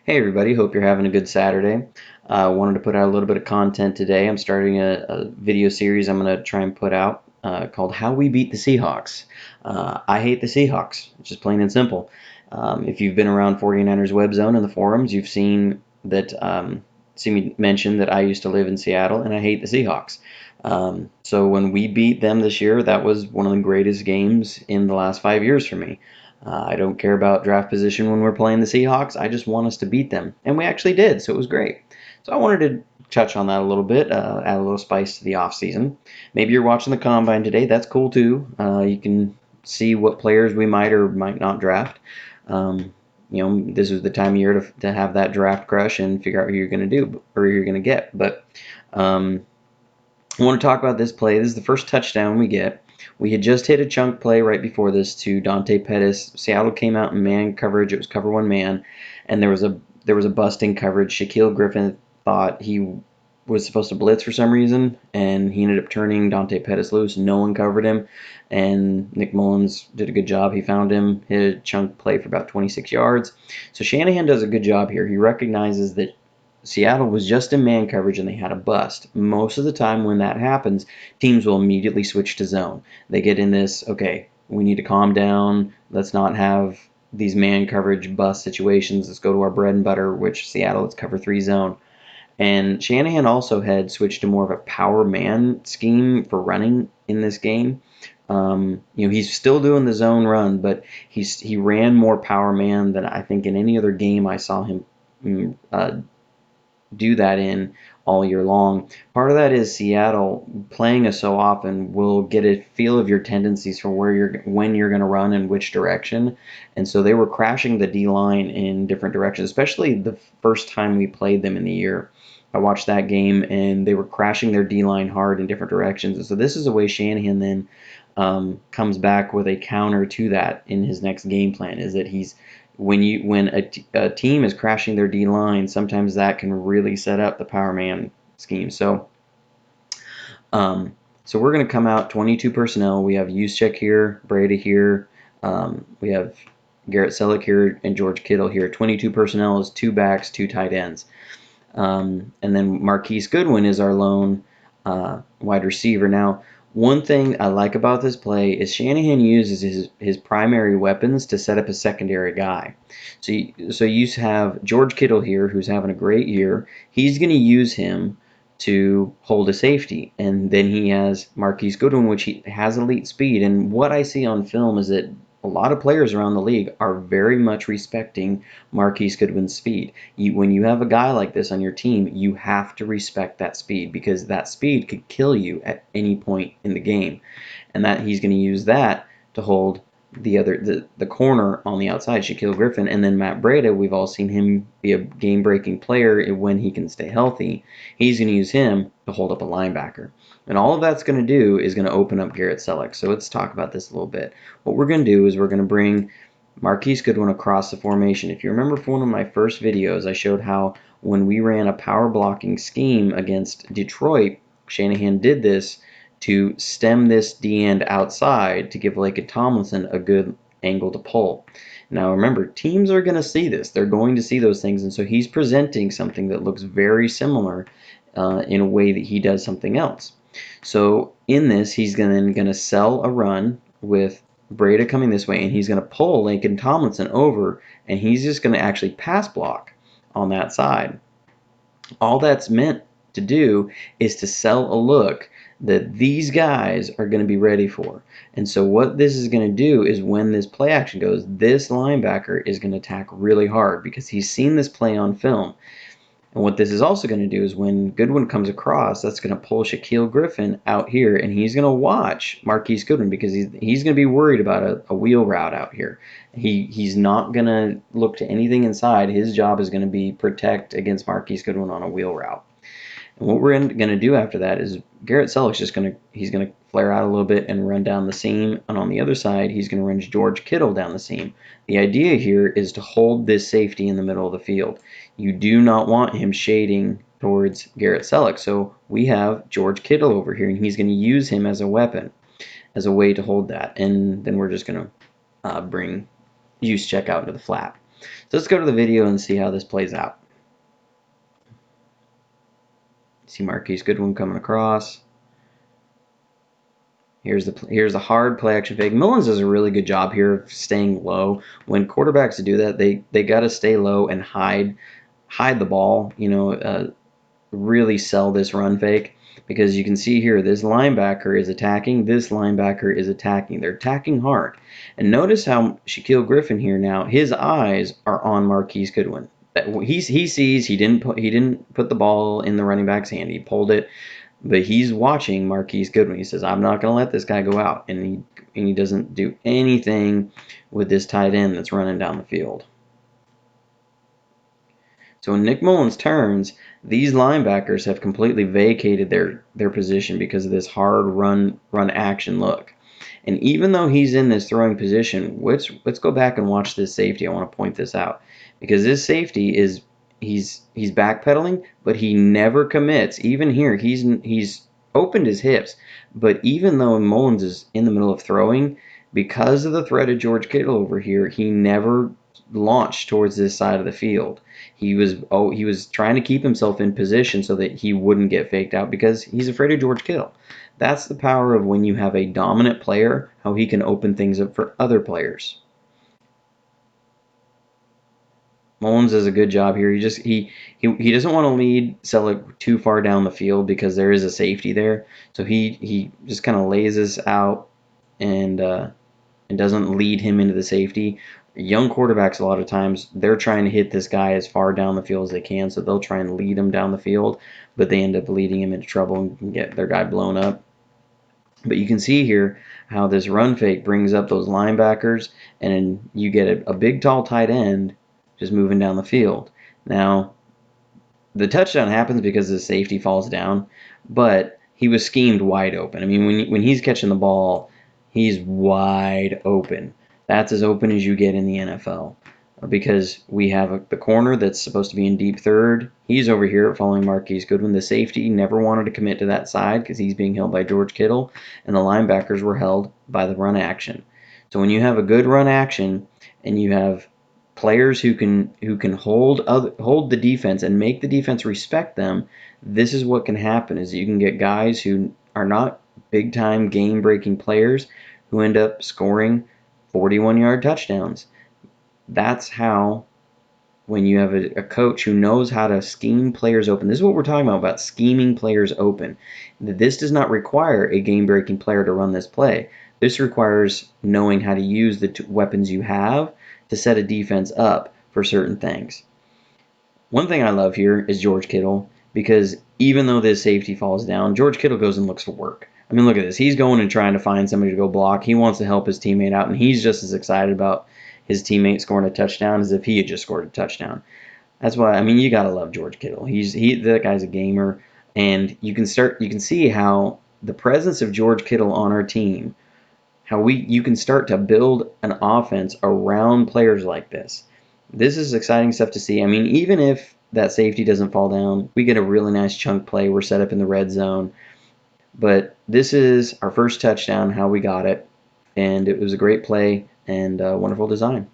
Hey everybody, hope you're having a good Saturday. I wanted to put out a little bit of content today. I'm starting a video series I'm going to try and put out called How We Beat the Seahawks. I hate the Seahawks, just plain and simple. If you've been around 49ers Web Zone in the forums, you've seen that seen me mention that I used to live in Seattle and I hate the Seahawks. So when we beat them this year, that was one of the greatest games in the last 5 years for me. I don't care about draft position when we're playing the Seahawks. I just want us to beat them. And we actually did, so it was great. So I wanted to touch on that a little bit, add a little spice to the offseason. Maybe you're watching the Combine today. That's cool too. You can see what players we might or might not draft. This is the time of year to have that draft crush and figure out who you're going to do or who you're going to get. But I want to talk about this play. This is the first touchdown we get. We had just hit a chunk play right before this to Dante Pettis. Seattle came out in man coverage. It was cover one man, and there was a busting coverage. Shaquille Griffin thought he was supposed to blitz for some reason, and he ended up turning Dante Pettis loose. No one covered him, and Nick Mullins did a good job. He found him, hit a chunk play for about 26 yards. So Shanahan does a good job here. He recognizes that Seattle was just in man coverage and they had a bust. Most of the time when that happens, teams will immediately switch to zone. They get in this, okay, we need to calm down. Let's not have these man coverage bust situations. Let's go to our bread and butter, which Seattle, it's cover three zone. And Shanahan also had switched to more of a power man scheme for running in this game. He's still doing the zone run, but he ran more power man than I think in any other game I saw him do that in all year long. Part of that is Seattle playing us so often will get a feel of your tendencies for when you're going to run and which direction. And so they were crashing the D line in different directions, especially the first time we played them in the year. I watched that game and they were crashing their D line hard in different directions. And so this is a way Shanahan then comes back with a counter to that in his next game plan. Is that when a team is crashing their D line, sometimes that can really set up the power man scheme. So we're going to come out 22 personnel. We have Juszczyk here, Breda here. We have Garrett Selleck here and George Kittle here. 22 personnel is two backs, two tight ends. And then Marquise Goodwin is our lone wide receiver. Now, one thing I like about this play is Shanahan uses his primary weapons to set up a secondary guy. So you have George Kittle here, who's having a great year. He's going to use him to hold a safety. And then he has Marquise Goodwin, which he has elite speed. And what I see on film is that a lot of players around the league are very much respecting Marquise Goodwin's speed. When you have a guy like this on your team, you have to respect that speed because that speed could kill you at any point in the game. And that he's going to use that to hold the corner on the outside, Shaquille Griffin, and then Matt Breda. We've all seen him be a game-breaking player when he can stay healthy. He's going to use him to hold up a linebacker. And all of that's going to do is going to open up Garrett Selleck. So let's talk about this a little bit. What we're going to do is we're going to bring Marquise Goodwin across the formation. If you remember from one of my first videos, I showed how when we ran a power blocking scheme against Detroit, Shanahan did this to stem this D end outside to give Laken Tomlinson a good angle to pull. Now remember, teams are going to see this. They're going to see those things, and so he's presenting something that looks very similar in a way that he does something else. So in this, he's going to sell a run with Breda coming this way, and he's going to pull Laken Tomlinson over, and he's just going to actually pass block on that side. All that's meant to do is to sell a look that these guys are going to be ready for. And so what this is going to do is when this play action goes, this linebacker is going to attack really hard because he's seen this play on film. And what this is also going to do is when Goodwin comes across, that's going to pull Shaquille Griffin out here, and he's going to watch Marquise Goodwin because he's going to be worried about a wheel route out here. He's not going to look to anything inside. His job is going to be protect against Marquise Goodwin on a wheel route. And what we're going to do after that is Garrett Selleck's he's going to flare out a little bit and run down the seam, and on the other side he's going to run George Kittle down the seam. The idea here is to hold this safety in the middle of the field. You do not want him shading towards Garrett Selleck, so we have George Kittle over here, and he's going to use him as a weapon, as a way to hold that. And then we're just going to bring Juszczyk out into the flat. So let's go to the video and see how this plays out. See Marquise Goodwin coming across. Here's the hard play action fake. Mullins does a really good job here of staying low. When quarterbacks do that, they got to stay low and hide the ball. Really sell this run fake, because you can see here this linebacker is attacking, this linebacker is attacking. They're attacking hard. And notice how Shaquille Griffin here now, his eyes are on Marquise Goodwin. He sees he didn't put the ball in the running back's hand. He pulled it, but he's watching Marquise Goodwin. He says, I'm not going to let this guy go out. And he doesn't do anything with this tight end that's running down the field. So when Nick Mullins turns, these linebackers have completely vacated their position because of this hard run action look. And even though he's in this throwing position, let's go back and watch this safety. I want to point this out, because this safety is he's backpedaling, but he never commits. Even here, he's opened his hips, but even though Mullins is in the middle of throwing, because of the threat of George Kittle over here, he never launched towards this side of the field. He was trying to keep himself in position so that he wouldn't get faked out, because he's afraid of George Kittle. That's the power of when you have a dominant player, how he can open things up for other players. Mullins does a good job here. He doesn't want to lead Selleck too far down the field because there is a safety there. So he just kind of lays this out and doesn't lead him into the safety. Young quarterbacks, a lot of times, they're trying to hit this guy as far down the field as they can, so they'll try and lead him down the field, but they end up leading him into trouble and can get their guy blown up. But you can see here how this run fake brings up those linebackers, and you get a big, tall tight end just moving down the field. Now, the touchdown happens because the safety falls down, but he was schemed wide open. I mean, when he's catching the ball, he's wide open. That's as open as you get in the NFL, because we have the corner that's supposed to be in deep third. He's over here following Marquise Goodwin. The safety never wanted to commit to that side because he's being held by George Kittle, and the linebackers were held by the run action. So when you have a good run action and you have players who can hold the defense and make the defense respect them, this is what can happen, is you can get guys who are not big time game breaking players who end up scoring 41-yard touchdowns. That's how, when you have a coach who knows how to scheme players open, this is what we're talking about scheming players open. This does not require a game breaking player to run this play. This requires knowing how to use the weapons you have to set a defense up for certain things. One thing I love here is George Kittle, because even though this safety falls down, George Kittle goes and looks for work. I mean, look at this. He's going and trying to find somebody to go block. He wants to help his teammate out, and he's just as excited about his teammate scoring a touchdown as if he had just scored a touchdown. That's why, I mean, you got to love George Kittle. That guy's a gamer, and you can see how the presence of George Kittle on our team, how you can start to build an offense around players like this. This is exciting stuff to see. I mean, even if that safety doesn't fall down, we get a really nice chunk play. We're set up in the red zone. But this is our first touchdown, how we got it. And it was a great play and a wonderful design.